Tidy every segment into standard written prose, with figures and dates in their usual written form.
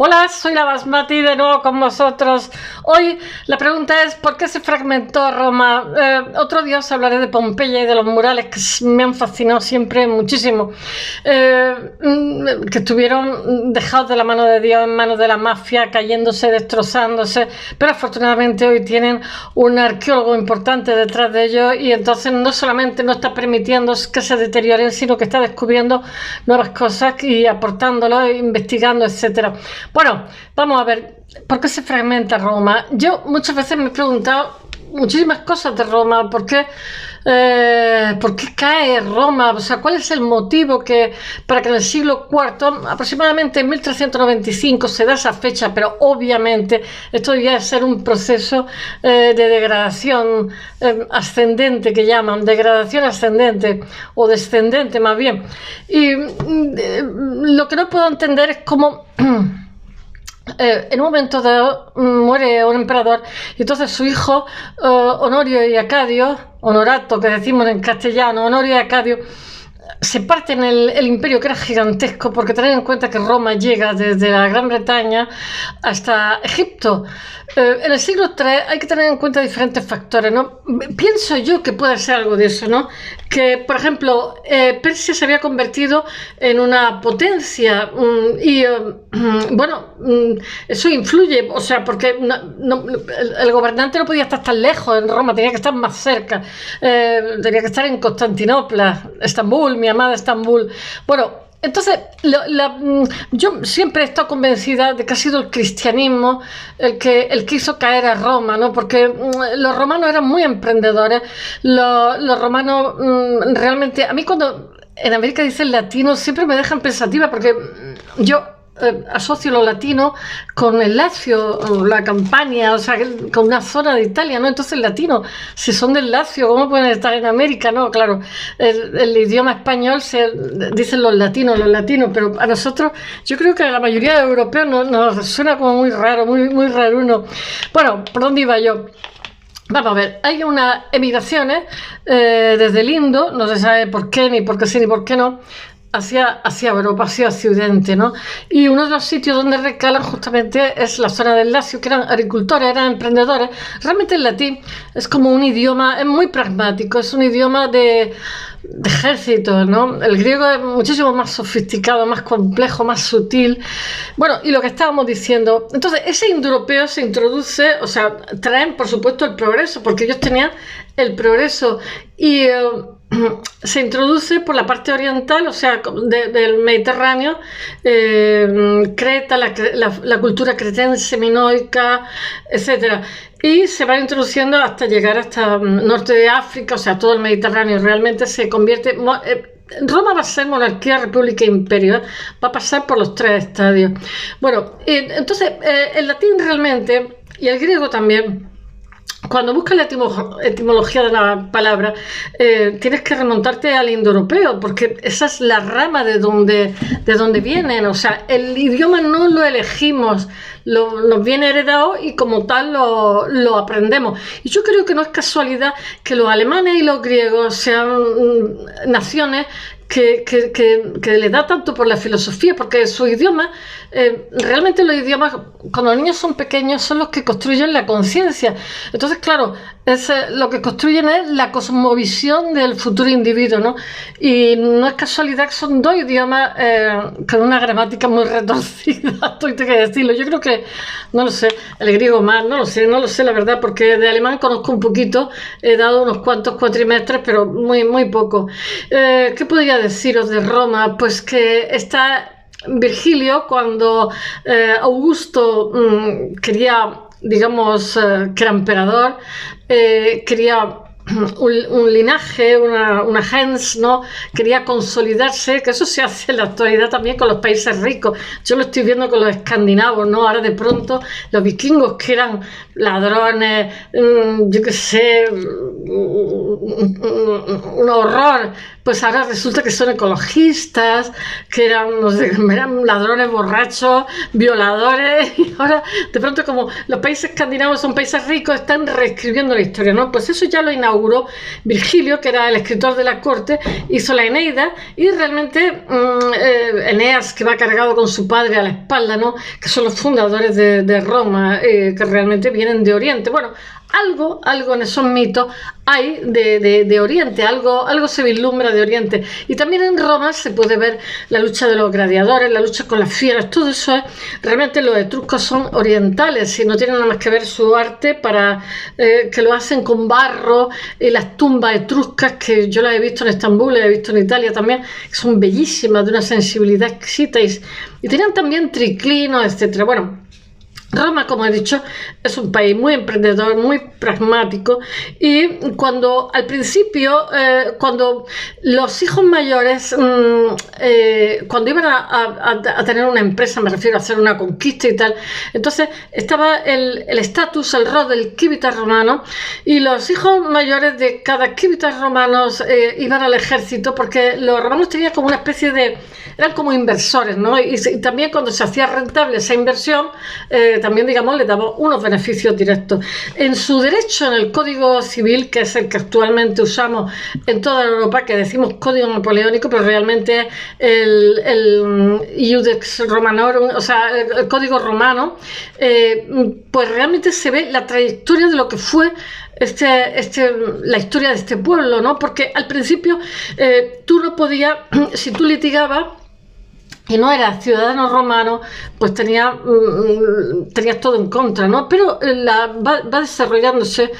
Hola, soy la Basmati de nuevo con vosotros. Hoy la pregunta es ¿por qué se fragmentó Roma? Otro día os hablaré de Pompeya y de los murales que me han fascinado siempre muchísimo, que estuvieron dejados de la mano de Dios en manos de la mafia, cayéndose, destrozándose, pero afortunadamente hoy tienen un arqueólogo importante detrás de ellos y entonces no solamente no está permitiendo que se deterioren, sino que está descubriendo nuevas cosas y aportándolo, investigando, etcétera. Bueno, vamos a ver, ¿por qué se fragmenta Roma? Yo muchas veces me he preguntado muchísimas cosas de Roma, ¿por qué cae Roma? O sea, ¿cuál es el motivo para que en el siglo IV, aproximadamente en 1395, se da esa fecha? Pero obviamente esto debía ser un proceso de degradación ascendente, que llaman, degradación ascendente o descendente más bien. Y lo que no puedo entender es cómo en un momento dado muere un emperador y entonces su hijo Honorio y Acadio, Honorato que decimos en castellano, Honorio y Acadio, se parten el imperio, que era gigantesco, porque tened en cuenta que Roma llega desde la Gran Bretaña hasta Egipto. En el siglo III hay que tener en cuenta diferentes factores, ¿no? Pienso yo que puede ser algo de eso, ¿no? Que, por ejemplo, Persia se había convertido en una potencia y, bueno, eso influye, o sea, porque el gobernante no podía estar tan lejos en Roma, tenía que estar más cerca, tenía que estar en Constantinopla, Estambul, mi amada Estambul. Bueno, entonces, yo siempre he estado convencida de que ha sido el cristianismo el que hizo caer a Roma, ¿no? Porque los romanos eran muy emprendedores, los romanos realmente, a mí cuando en América dicen latino siempre me dejan pensativa, porque yo asocio lo latino con el Lacio, la Campania, o sea, con una zona de Italia, ¿no? Entonces, latino, si son del Lacio, ¿cómo pueden estar en América? No, claro, el idioma español dicen los latinos, pero a nosotros, yo creo que a la mayoría de europeos nos suena como muy raro, muy raruno. Bueno, ¿por dónde iba yo? Vamos a ver, hay unas emigraciones desde el Indo, no se sabe por qué, ni por qué sí, ni por qué no, hacia Europa, hacia Occidente, ¿no? Y uno de los sitios donde recalan justamente es la zona del Lacio, que eran agricultores, eran emprendedores. Realmente el latín es como un idioma, es muy pragmático, es un idioma de ejército, ¿no? El griego es muchísimo más sofisticado, más complejo, más sutil. Bueno, y lo que estábamos diciendo, entonces ese indoeuropeo se introduce, o sea, traen por supuesto el progreso, porque ellos tenían el progreso y se introduce por la parte oriental, o sea, del Mediterráneo, Creta, la cultura cretense, minoica, etcétera, y se va introduciendo hasta llegar hasta norte de África, o sea, todo el Mediterráneo. Realmente se convierte, Roma va a ser monarquía, república e imperio, va a pasar por los tres estadios. Bueno, entonces el latín realmente, y el griego también, cuando buscas la etimología de la palabra, tienes que remontarte al indoeuropeo, porque esa es la rama de donde vienen. O sea, el idioma no lo elegimos, nos viene heredado y como tal lo aprendemos. Y yo creo que no es casualidad que los alemanes y los griegos sean naciones que le da tanto por la filosofía, porque su idioma, realmente los idiomas, cuando los niños son pequeños, son los que construyen la conciencia. Entonces, claro, lo que construyen es la cosmovisión del futuro individuo, ¿no? Y no es casualidad que son dos idiomas con una gramática muy retorcida, esto hay que decirlo. Yo creo que, no lo sé, el griego más, no lo sé la verdad, porque de alemán conozco un poquito, he dado unos cuantos cuatrimestres, pero muy poco. ¿Qué podría deciros de Roma? Pues que está Virgilio, cuando Augusto quería, digamos, que era emperador, quería un linaje, una gens, ¿no? Quería consolidarse, que eso se hace en la actualidad también con los países ricos. Yo lo estoy viendo con los escandinavos, ¿no? Ahora de pronto los vikingos, que eran ladrones, yo qué sé, un horror, pues ahora resulta que son ecologistas, que eran, no sé, eran ladrones, borrachos, violadores, y ahora de pronto, como los países escandinavos son países ricos, están reescribiendo la historia, ¿no? Pues eso ya lo inauguró inauguró Virgilio, que era el escritor de la corte, hizo la Eneida, y realmente Eneas, que va cargado con su padre a la espalda, ¿no? Que son los fundadores de Roma, que realmente vienen de Oriente. Bueno, algo en esos mitos hay de Oriente, algo se vislumbra de Oriente. Y también en Roma se puede ver la lucha de los gladiadores, la lucha con las fieras, todo eso es, realmente los etruscos son orientales y no tienen nada más que ver su arte para que lo hacen con barro, y las tumbas etruscas, que yo las he visto en Estambul, las he visto en Italia también, que son bellísimas, de una sensibilidad exquisita, y tenían también triclinos, etcétera. Bueno, Roma, como he dicho, es un país muy emprendedor, muy pragmático, y cuando al principio, cuando los hijos mayores, cuando iban a tener una empresa, me refiero a hacer una conquista y tal, entonces estaba el estatus, el rol del civitas romano, y los hijos mayores de cada civitas romanos iban al ejército, porque los romanos tenían como una especie de, eran como inversores, ¿no? Y también cuando se hacía rentable esa inversión, también, digamos, le daba unos beneficios directos. En su derecho, en el Código Civil, que es el que actualmente usamos en toda Europa, que decimos Código Napoleónico, pero realmente el Iudex Romanorum, o sea, el Código Romano, pues realmente se ve la trayectoria de lo que fue la historia de este pueblo, ¿no? Porque al principio tú no podías, si tú litigabas y no eras ciudadano romano, pues tenías todo en contra, ¿no? Pero va desarrollándose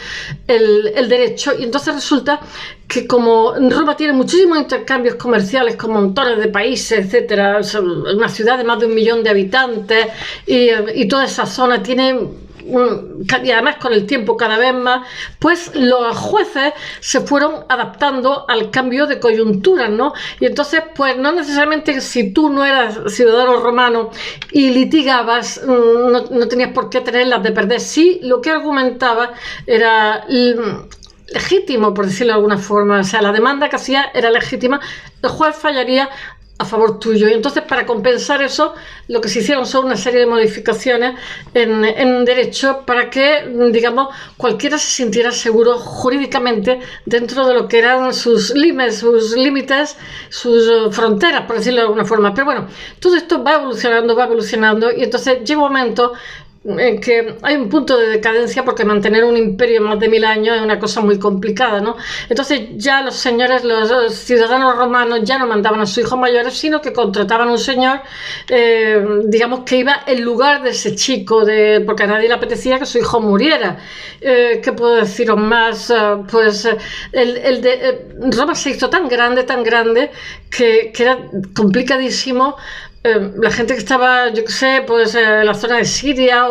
el derecho, y entonces resulta que como Roma tiene muchísimos intercambios comerciales con montones de países, etcétera, una ciudad de más de 1 millón de habitantes, y toda esa zona tiene, y además con el tiempo cada vez más, pues los jueces se fueron adaptando al cambio de coyunturas, ¿no? Y entonces, pues no necesariamente, si tú no eras ciudadano romano y litigabas, no tenías por qué tenerlas de perder. Sí, lo que argumentaba era legítimo, por decirlo de alguna forma, o sea, la demanda que hacía era legítima, el juez fallaría a favor tuyo. Y entonces, para compensar eso, lo que se hicieron son una serie de modificaciones en derecho para que, digamos, cualquiera se sintiera seguro jurídicamente dentro de lo que eran sus límites, sus fronteras, por decirlo de alguna forma. Pero bueno, todo esto va evolucionando, y entonces llega un momento en que hay un punto de decadencia, porque mantener un imperio más de 1000 años es una cosa muy complicada, ¿no? Entonces ya los señores, los ciudadanos romanos ya no mandaban a sus hijos mayores, sino que contrataban un señor, digamos, que iba en lugar de ese chico, porque a nadie le apetecía que su hijo muriera. ¿Qué puedo deciros más? Pues Roma se hizo tan grande, que era complicadísimo. La gente que estaba, yo qué sé, pues en la zona de Siria,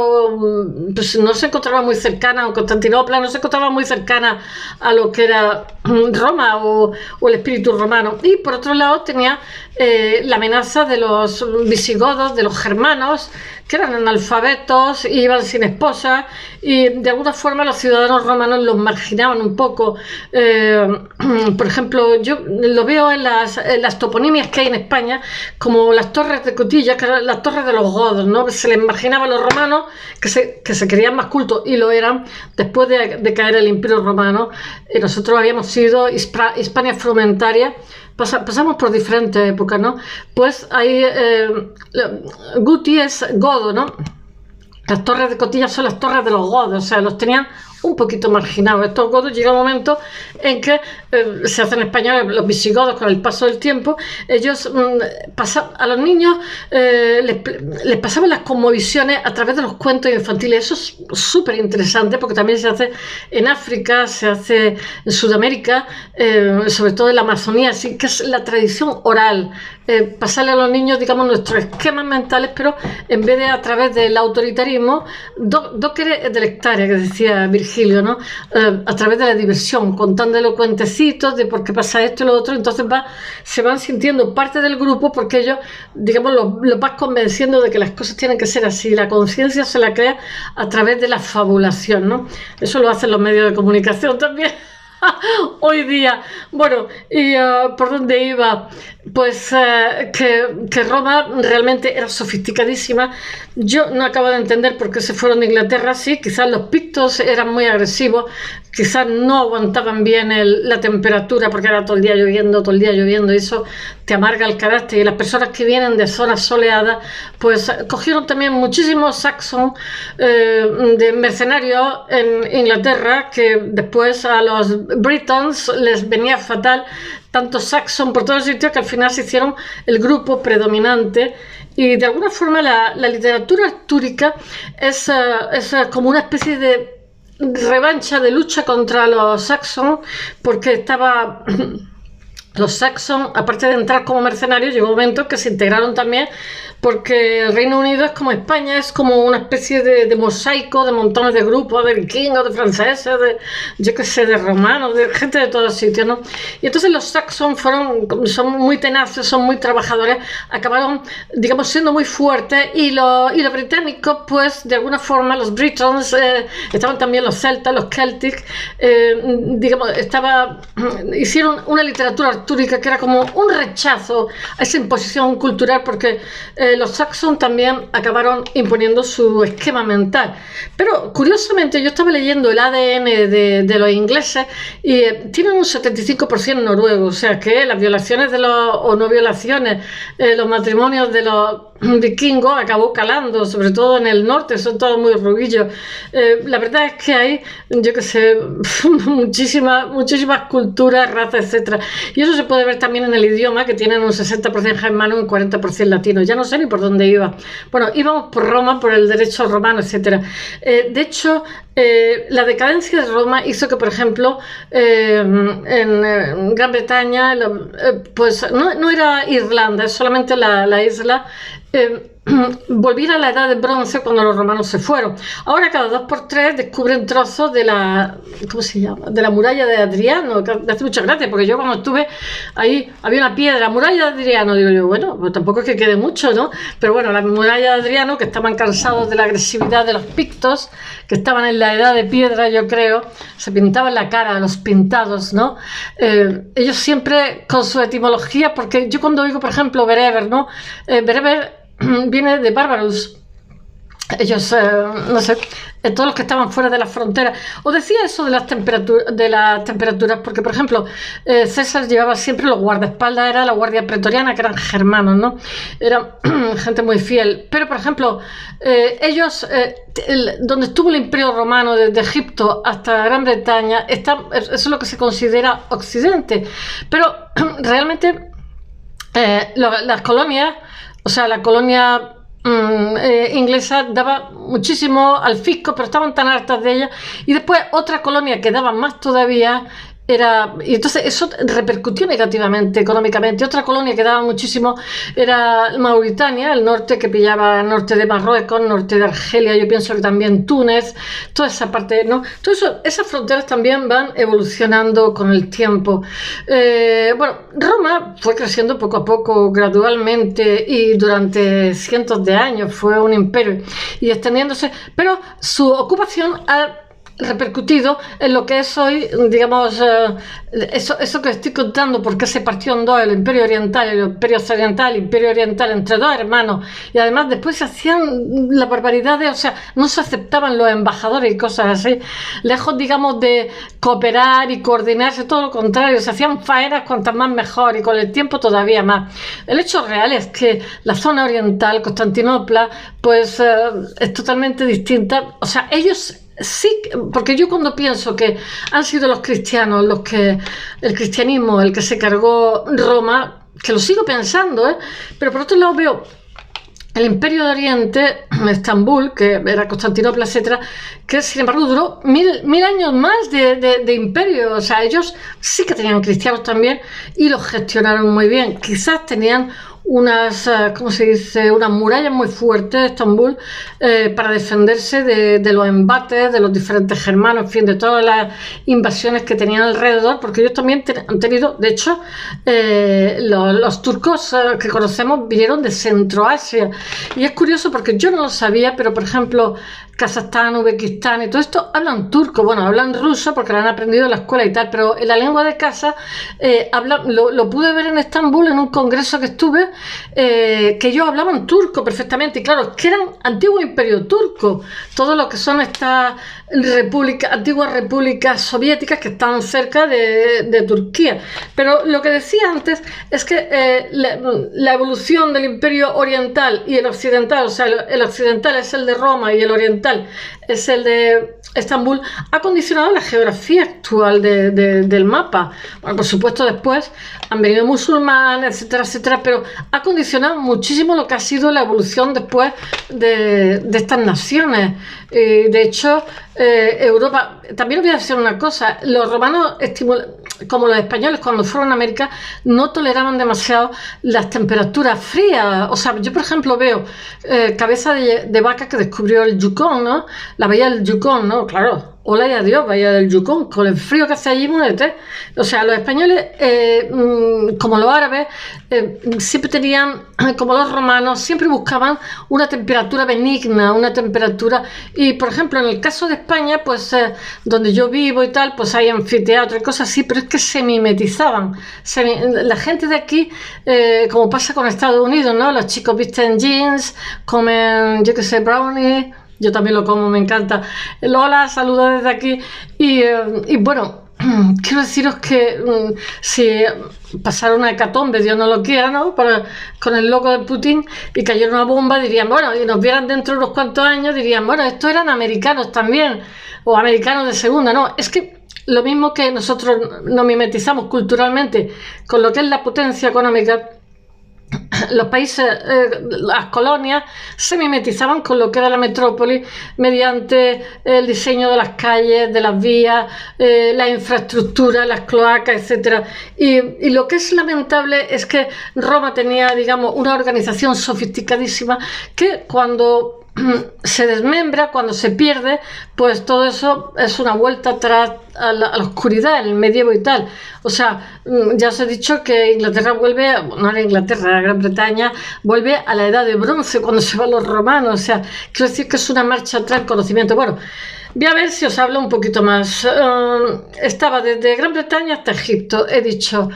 pues no se encontraba muy cercana, o Constantinopla no se encontraba muy cercana a lo que era Roma o el espíritu romano. Y por otro lado tenía la amenaza de los visigodos, de los germanos, que eran analfabetos, iban sin esposa, y de alguna forma los ciudadanos romanos los marginaban un poco. Por ejemplo, yo lo veo en las toponimias que hay en España, como las torres de Cotilla, que eran las torres de los godos, ¿no? Se les marginaba a los romanos, que se creían más cultos, y lo eran después de caer el Imperio Romano. Nosotros habíamos sido Hispania frumentaria. Pasamos por diferentes épocas, ¿no? Pues ahí Guti es godo, ¿no? Las torres de Cotilla son las torres de los godos, o sea, los tenían un poquito marginados. Estos godos, llega un momento en que se hacen españoles, los visigodos, con el paso del tiempo, ellos a los niños les pasaban las cosmovisiones a través de los cuentos infantiles. Eso es súper interesante, porque también se hace en África, se hace en Sudamérica, sobre todo en la Amazonía, así que es la tradición oral. Pasarle a los niños, digamos, nuestros esquemas mentales, pero en vez de a través del autoritarismo, docere delectaria, que decía Virgilio, ¿no? A través de la diversión, contándole cuentecitos de por qué pasa esto y lo otro. Entonces se van sintiendo parte del grupo, porque ellos, digamos, los vas convenciendo de que las cosas tienen que ser así. La conciencia se la crea a través de la fabulación, ¿no? Eso lo hacen los medios de comunicación también. hoy día. Bueno, y por dónde iba, pues que Roma realmente era sofisticadísima. Yo no acabo de entender por qué se fueron de Inglaterra. Sí, quizás los pictos eran muy agresivos, quizás no aguantaban bien la temperatura porque era todo el día lloviendo, y eso te amarga el carácter. Y las personas que vienen de zonas soleadas, pues cogieron también muchísimos saxon de mercenarios en Inglaterra, que después a los Britons les venía fatal, tanto saxon por todos sitios, que al final se hicieron el grupo predominante. Y de alguna forma la literatura artúrica es como una especie de revancha, de lucha contra los saxon, porque estaba... Los saxon, aparte de entrar como mercenarios, llegó un momento que se integraron también, porque el Reino Unido es como España, es como una especie de mosaico de montones de grupos, de vikingos, de franceses, yo qué sé, de romanos, de gente de todos sitios, ¿no? Y entonces los saxon son muy tenaces, son muy trabajadores, acabaron, digamos, siendo muy fuertes, y los británicos, pues, de alguna forma, los Britons, estaban también los celtas, los celtic, digamos, hicieron una literatura artúrica que era como un rechazo a esa imposición cultural, porque los saxon también acabaron imponiendo su esquema mental. Pero curiosamente yo estaba leyendo el ADN de los ingleses y tienen un 75% noruego, o sea que las violaciones o no violaciones, los matrimonios de los vikingos acabó calando, sobre todo en el norte, son todos muy rubillos. La verdad es que hay, yo que sé, muchísimas culturas, razas, etcétera. Y eso se puede ver también en el idioma, que tienen un 60% germano y un 40% latino. Ya no sé ni por dónde iba. Bueno, íbamos por Roma, por el derecho romano, etcétera. De hecho, la decadencia de Roma hizo que, por ejemplo, en Gran Bretaña, pues no era Irlanda, es solamente la isla, volviera a la edad de bronce cuando los romanos se fueron. Ahora cada 2 por 3 descubren trozos de ¿cómo se llama? De la muralla de Adriano, que me hace mucha gracia, porque yo cuando estuve ahí había una piedra, muralla de Adriano, digo yo, bueno, pues tampoco es que quede mucho, ¿no? Pero bueno, la muralla de Adriano, que estaban cansados de la agresividad de los pictos, que estaban en la edad de piedra, yo creo, se pintaban la cara, los pintados, ¿no? Ellos siempre con su etimología, porque yo cuando oigo, por ejemplo, bereber, ¿no? Bereber viene de Barbarus. Ellos, no sé, todos los que estaban fuera de las fronteras. Os decía eso de las temperaturas, porque, por ejemplo, César llevaba siempre los guardaespaldas, era la guardia pretoriana, que eran germanos, ¿no? Eran gente muy fiel. Pero, por ejemplo, ellos, donde estuvo el Imperio Romano, desde Egipto hasta Gran Bretaña, eso es lo que se considera Occidente. Pero, realmente, las colonias, o sea, la colonia inglesa daba muchísimo al fisco, pero estaban tan hartas de ella, y después otra colonia que daba más todavía y entonces eso repercutió negativamente económicamente. Otra colonia que daba muchísimo era Mauritania, el norte, que pillaba el norte de Marruecos, norte de Argelia, yo pienso que también Túnez, toda esa parte, ¿no? Todo eso, esas fronteras también van evolucionando con el tiempo. Bueno, Roma fue creciendo poco a poco, gradualmente, y durante cientos de años fue un imperio y extendiéndose, pero su ocupación ha repercutido en lo que es hoy, digamos, eso que estoy contando, porque se partió en dos, el Imperio Oriental y el Imperio Occidental, Imperio Oriental entre dos hermanos, y además después se hacían las barbaridades, o sea, no se aceptaban los embajadores y cosas así, lejos, digamos, de cooperar y coordinarse, todo lo contrario, se hacían faenas cuantas más mejor, y con el tiempo todavía más. El hecho real es que la zona oriental, Constantinopla, pues es totalmente distinta, o sea, ellos sí, porque yo cuando pienso que han sido los cristianos el cristianismo el que se cargó Roma, que lo sigo pensando, pero por otro lado veo el Imperio de Oriente, Estambul, que era Constantinopla, etcétera, que sin embargo duró mil años más de imperio. O sea, ellos sí que tenían cristianos también y los gestionaron muy bien. Quizás tenían ¿cómo se dice? Unas murallas muy fuertes, Estambul, para defenderse de los embates, de los diferentes germanos, en fin, de todas las invasiones que tenían alrededor, porque ellos también han tenido, de hecho, los turcos que conocemos vinieron de Centroasia. Y es curioso porque yo no lo sabía, pero por ejemplo, Kazajstán, Uzbekistán y todo esto hablan turco, bueno, hablan ruso porque lo han aprendido en la escuela y tal, pero en la lengua de casa lo pude ver en Estambul en un congreso que estuve, que ellos hablaban turco perfectamente, y claro, es que eran antiguo imperio turco, todo lo que son estas antiguas repúblicas soviéticas que están cerca de Turquía. Pero lo que decía antes es que la evolución del imperio oriental y el occidental, o sea, el occidental es el de Roma y el oriental es el de Estambul, ha condicionado la geografía actual del mapa. Bueno, por supuesto después han venido musulmanes, etcétera, etcétera, pero ha condicionado muchísimo lo que ha sido la evolución después de estas naciones. De hecho, Europa, también os voy a decir una cosa, los romanos, como los españoles cuando fueron a América, no toleraban demasiado las temperaturas frías. O sea, yo por ejemplo veo cabeza de vaca que descubrió el Yukón, ¿no? La bahía del Yukón, ¿no? Claro, hola y adiós, bahía del Yukón, con el frío que hace allí, muérete. O sea, los españoles, como los árabes, siempre tenían, como los romanos, siempre buscaban una temperatura benigna, una temperatura. Y por ejemplo, en el caso de España, pues donde yo vivo y tal, pues hay anfiteatro y cosas así, pero es que se mimetizaban. La gente de aquí, como pasa con Estados Unidos, ¿no? Los chicos visten jeans, comen, yo qué sé, brownie. Yo también lo como, me encanta. Lola, saludos desde aquí. Y bueno, quiero deciros que si pasara una hecatombe, Dios no lo quiera, ¿no? Con el loco de Putin y cayera una bomba, dirían, bueno, y nos vieran dentro de unos cuantos años, dirían, bueno, estos eran americanos también, o americanos de segunda, ¿no? Es que lo mismo que nosotros nos mimetizamos culturalmente con lo que es la potencia económica, los países, las colonias, se mimetizaban con lo que era la metrópoli mediante el diseño de las calles, de las vías, la infraestructura, las cloacas, etcétera. Y lo que es lamentable es que Roma tenía, digamos, una organización sofisticadísima que cuando se desmembra, cuando se pierde, pues todo eso es una vuelta atrás a la oscuridad, el medievo y tal. O sea, ya os he dicho que Inglaterra vuelve, no era Inglaterra, Gran Bretaña, vuelve a la edad de bronce cuando se van los romanos. O sea, quiero decir que es una marcha atrás al conocimiento. Bueno, voy a ver si os hablo un poquito más. Estaba desde Gran Bretaña hasta Egipto, he dicho.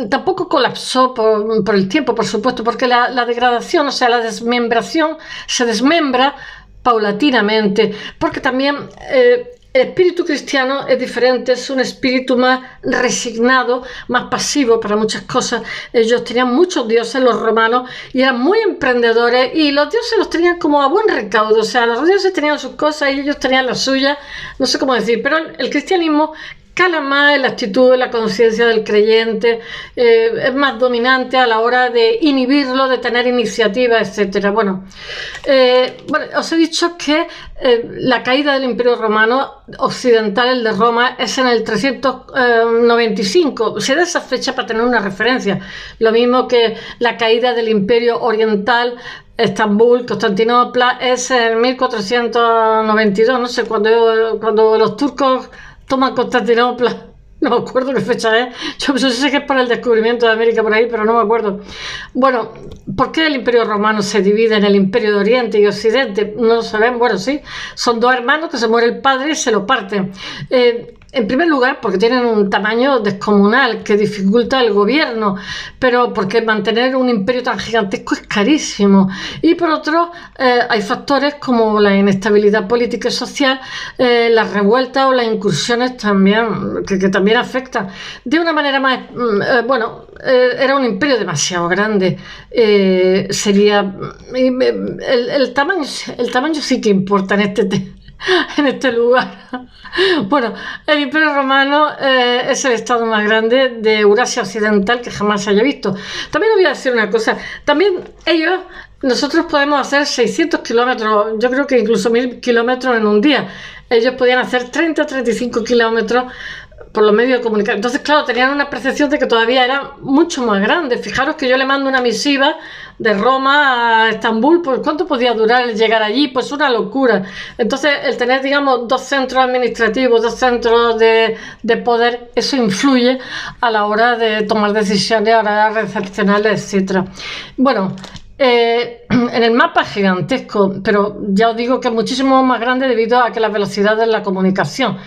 Tampoco colapsó por el tiempo, por supuesto, porque la degradación, o sea, la desmembración se desmembra paulatinamente, porque también el espíritu cristiano es diferente, es un espíritu más resignado, más pasivo para muchas cosas. Ellos tenían muchos dioses, los romanos, y eran muy emprendedores, y los dioses los tenían como a buen recaudo. O sea, los dioses tenían sus cosas y ellos tenían las suyas, no sé cómo decir, pero el cristianismo cala más en la actitud, en la conciencia del creyente, es más dominante a la hora de inhibirlo, de tener iniciativa, etcétera. Bueno, os he dicho que la caída del Imperio Romano occidental, el de Roma, es en el 395. Se da esa fecha para tener una referencia. Lo mismo que la caída del Imperio Oriental, Estambul, Constantinopla, es en 1492, no sé, cuando los turcos toman Constantinopla, no me acuerdo qué fecha es. Yo sé que es para el descubrimiento de América por ahí, pero no me acuerdo. Bueno, ¿por qué el Imperio Romano se divide en el Imperio de Oriente y Occidente? No lo saben. Bueno, sí, son dos hermanos que se muere el padre y se lo parten. En primer lugar, porque tienen un tamaño descomunal que dificulta el gobierno, pero porque mantener un imperio tan gigantesco es carísimo. Y por otro, hay factores como la inestabilidad política y social, las revueltas o las incursiones también, que también afectan. De una manera más, era un imperio demasiado grande. Sería el tamaño sí que importa en este lugar. Bueno, el Imperio Romano es el estado más grande de Eurasia Occidental que jamás se haya visto. También os voy a decir una cosa, nosotros podemos hacer 600 kilómetros, yo creo que incluso 1000 kilómetros en un día. Ellos podían hacer 30-35 kilómetros por los medios de comunicación. Entonces, claro, tenían una percepción de que todavía era mucho más grande. Fijaros que yo le mando una misiva de Roma a Estambul, pues ¿cuánto podía durar el llegar allí? Pues una locura. Entonces, el tener, digamos, dos centros administrativos, dos centros de poder, eso influye a la hora de tomar decisiones, a la hora de recepcionarles, etc. Bueno, en el mapa es gigantesco, pero ya os digo que es muchísimo más grande debido a que la velocidad de la comunicación.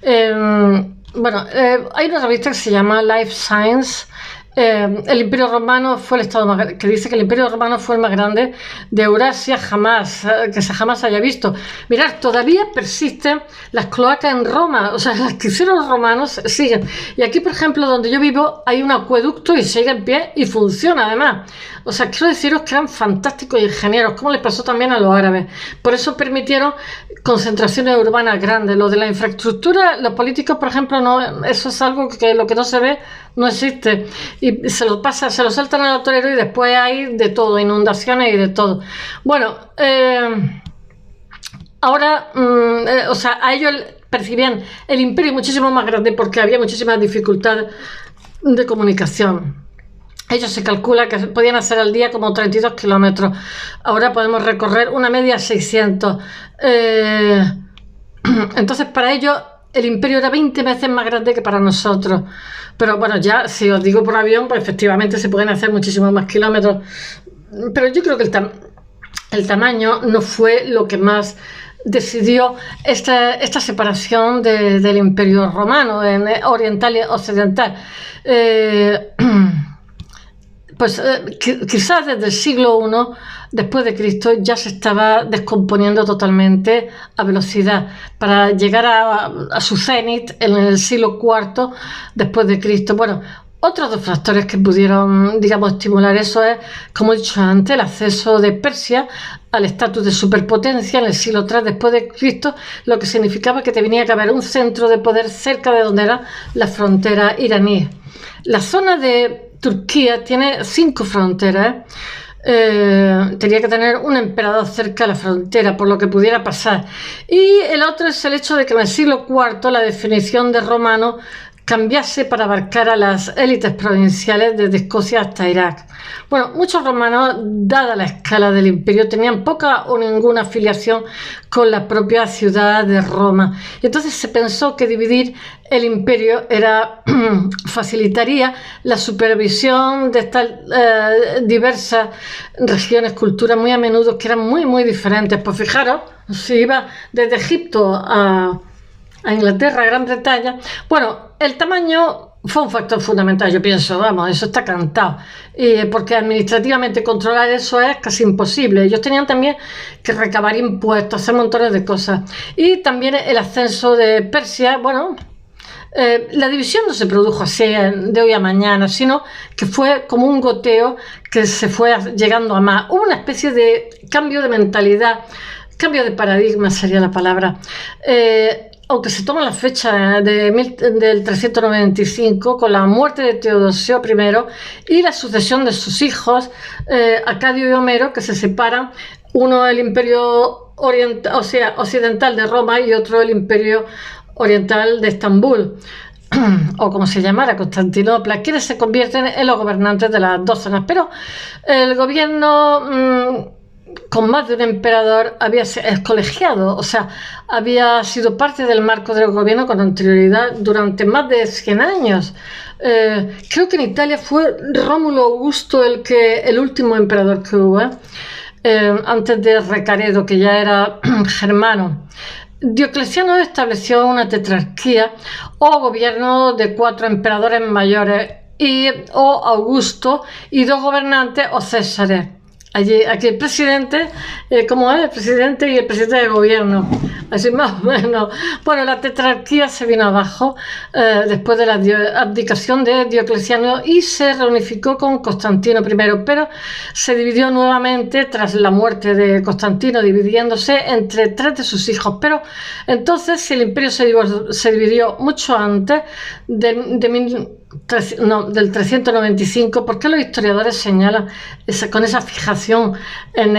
Hay una revista que se llama Life Science. El Imperio Romano fue el estado más grande, que dice que el Imperio Romano fue el más grande de Eurasia que se jamás haya visto. Mirad, todavía persisten las cloacas en Roma, o sea, las que hicieron los romanos siguen. Y aquí, por ejemplo, donde yo vivo, hay un acueducto y sigue en pie y funciona además. O sea, quiero deciros que eran fantásticos ingenieros, como les pasó también a los árabes. Por eso permitieron concentraciones urbanas grandes. Lo de la infraestructura, los políticos, por ejemplo, no, eso es algo que lo que no se ve no existe. Y se lo saltan al torero y después hay de todo, inundaciones y de todo. Bueno, ahora, a ellos percibían el imperio muchísimo más grande porque había muchísimas dificultades de comunicación. Ellos se calcula que podían hacer al día como 32 kilómetros. Ahora podemos recorrer una media 600. Entonces, para ellos, el imperio era 20 veces más grande que para nosotros. Pero bueno, ya si os digo por avión, pues efectivamente se pueden hacer muchísimos más kilómetros. Pero yo creo que el tamaño no fue lo que más decidió esta separación del imperio romano en oriental y occidental. Quizás desde el siglo I después de Cristo ya se estaba descomponiendo totalmente a velocidad para llegar a su cenit en el siglo IV después de Cristo. Bueno, otros dos factores que pudieron, digamos, estimular eso es, como he dicho antes, el acceso de Persia al estatus de superpotencia en el siglo III después de Cristo, lo que significaba que tenía que haber un centro de poder cerca de donde era la frontera iraní. La zona de Turquía tiene 5 fronteras. Tenía que tener un emperador cerca de la frontera, por lo que pudiera pasar. Y el otro es el hecho de que en el siglo IV la definición de romano cambiase para abarcar a las élites provinciales desde Escocia hasta Irak. Bueno, muchos romanos, dada la escala del imperio, tenían poca o ninguna afiliación con la propia ciudad de Roma. Y entonces se pensó que dividir el imperio facilitaría la supervisión de estas diversas regiones, culturas muy a menudo que eran muy, muy diferentes. Pues fijaros, si iba desde Egipto a Inglaterra, a Gran Bretaña. Bueno, el tamaño fue un factor fundamental, yo pienso, vamos, eso está cantado, porque administrativamente controlar eso es casi imposible. Ellos tenían también que recabar impuestos, hacer montones de cosas. Y también el ascenso de Persia, bueno, la división no se produjo así de hoy a mañana, sino que fue como un goteo que se fue llegando a más. Hubo una especie de cambio de mentalidad, cambio de paradigma sería la palabra. Aunque se toma la fecha del 395 con la muerte de Teodosio I y la sucesión de sus hijos, Acadio y Homero, que se separan, uno el imperio occidental de Roma y otro el imperio oriental de Estambul, o como se llamara, Constantinopla, quienes se convierten en los gobernantes de las dos zonas. Pero el gobierno con más de un emperador había colegiado, o sea, había sido parte del marco del gobierno con anterioridad durante más de 100 años. Creo que en Italia fue Rómulo Augusto el último emperador que hubo, antes de Recaredo, que ya era germano. Diocleciano estableció una tetrarquía o gobierno de 4 emperadores mayores o Augusto y 2 gobernantes o césares. Aquí el presidente, como es el presidente y el presidente del gobierno, así más o menos. Bueno, la tetrarquía se vino abajo después de la abdicación de Diocleciano y se reunificó con Constantino I, pero se dividió nuevamente tras la muerte de Constantino, dividiéndose entre 3 de sus hijos. Pero entonces, si el imperio se dividió mucho antes del 395, ¿por qué los historiadores señalan con esa fijación en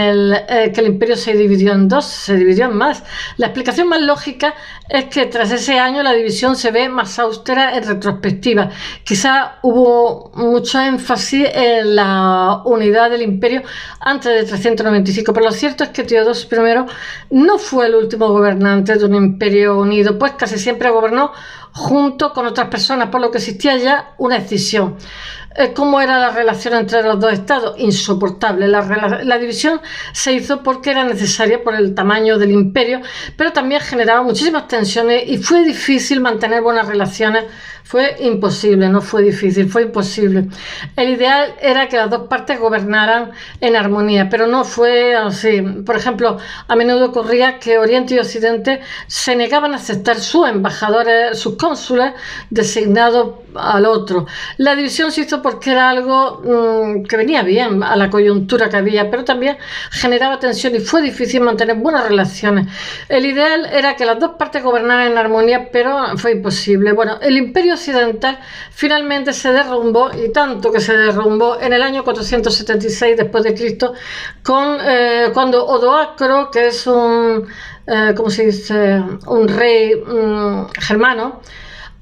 que el imperio se dividió en 2, se dividió en más? La explicación explicación más lógica es que tras ese año la división se ve más austera en retrospectiva. Quizá hubo mucho énfasis en la unidad del imperio antes de 395, pero lo cierto es que Teodosio I no fue el último gobernante de un imperio unido, pues casi siempre gobernó junto con otras personas, por lo que existía ya una escisión. ¿Cómo era la relación entre los dos estados? Insoportable. La división se hizo porque era necesaria por el tamaño del imperio, pero también generaba muchísimas tensiones y fue difícil mantener buenas relaciones. Fue imposible, no fue difícil, fue imposible. El ideal era que las dos partes gobernaran en armonía, pero no fue así. Por ejemplo, a menudo ocurría que Oriente y Occidente se negaban a aceptar sus embajadores, sus cónsules designados al otro. La división se hizo porque era algo que venía bien a la coyuntura que había, pero también generaba tensión y fue difícil mantener buenas relaciones. El ideal era que las dos partes gobernaran en armonía, pero fue imposible. Bueno, el imperio occidental finalmente se derrumbó, y tanto que se derrumbó, en el año 476 después de Cristo, cuando Odoacro, que es un ¿cómo se dice?, un rey germano,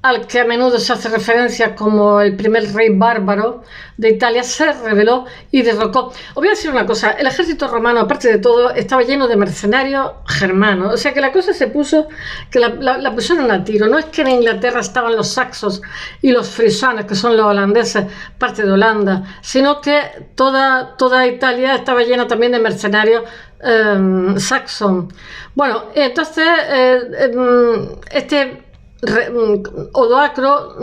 al que a menudo se hace referencia como el primer rey bárbaro de Italia, se rebeló y derrocó. Os voy a decir una cosa, el ejército romano, aparte de todo, estaba lleno de mercenarios germanos, o sea que la cosa se puso, que la pusieron a tiro. No es que en Inglaterra estaban los saxos y los frisones, que son los holandeses, parte de Holanda, sino que toda Italia estaba llena también de mercenarios saxon. Bueno, entonces Odoacro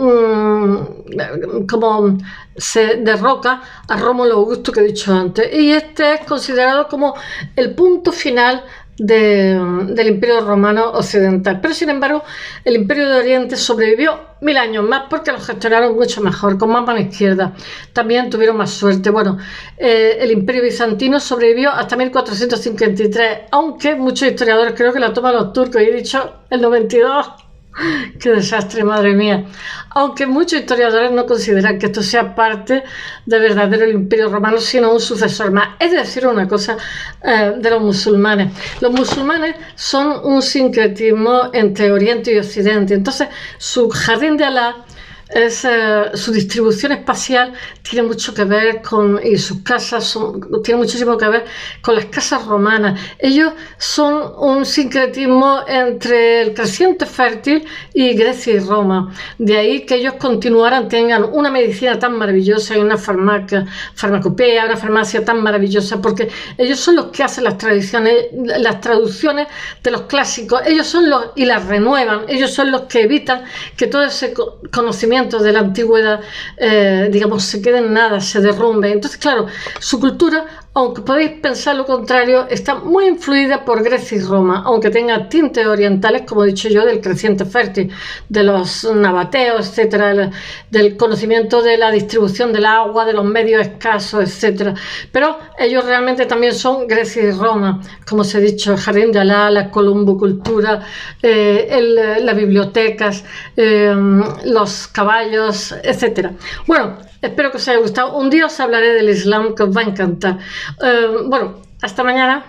como se derroca a Rómulo Augusto, que he dicho antes, y este es considerado como el punto final del Imperio Romano Occidental. Pero sin embargo, el Imperio de Oriente sobrevivió 1000 años más porque lo gestionaron mucho mejor, con más mano izquierda. También tuvieron más suerte. Bueno, el Imperio Bizantino sobrevivió hasta 1453, aunque muchos historiadores creo que la toman los turcos, y he dicho el 92. ¡Qué desastre, madre mía! Aunque muchos historiadores no consideran que esto sea parte del verdadero Imperio Romano, sino un sucesor más. Es decir, una cosa de los musulmanes. Los musulmanes son un sincretismo entre Oriente y Occidente. Entonces, su jardín de Alá, su distribución espacial tiene mucho que ver y sus casas tienen muchísimo que ver con las casas romanas. Ellos son un sincretismo entre el creciente fértil y Grecia y Roma. De ahí que ellos tengan una medicina tan maravillosa y una farmacopea, una farmacia tan maravillosa, porque ellos son los que hacen las traducciones de los clásicos. Ellos son y las renuevan. Ellos son los que evitan que todo ese conocimiento de la antigüedad, digamos, se quede en nada, se derrumbe. Entonces, claro, su cultura, aunque podéis pensar lo contrario, está muy influida por Grecia y Roma, aunque tenga tintes orientales, como he dicho yo, del creciente fértil, de los nabateos, etcétera, del conocimiento de la distribución del agua, de los medios escasos, etcétera. Pero ellos realmente también son Grecia y Roma, como os he dicho, el jardín de Alá, la columbocultura, las bibliotecas, los caballos, etcétera. Bueno, espero que os haya gustado. Un día os hablaré del Islam, que os va a encantar. Bueno, hasta mañana.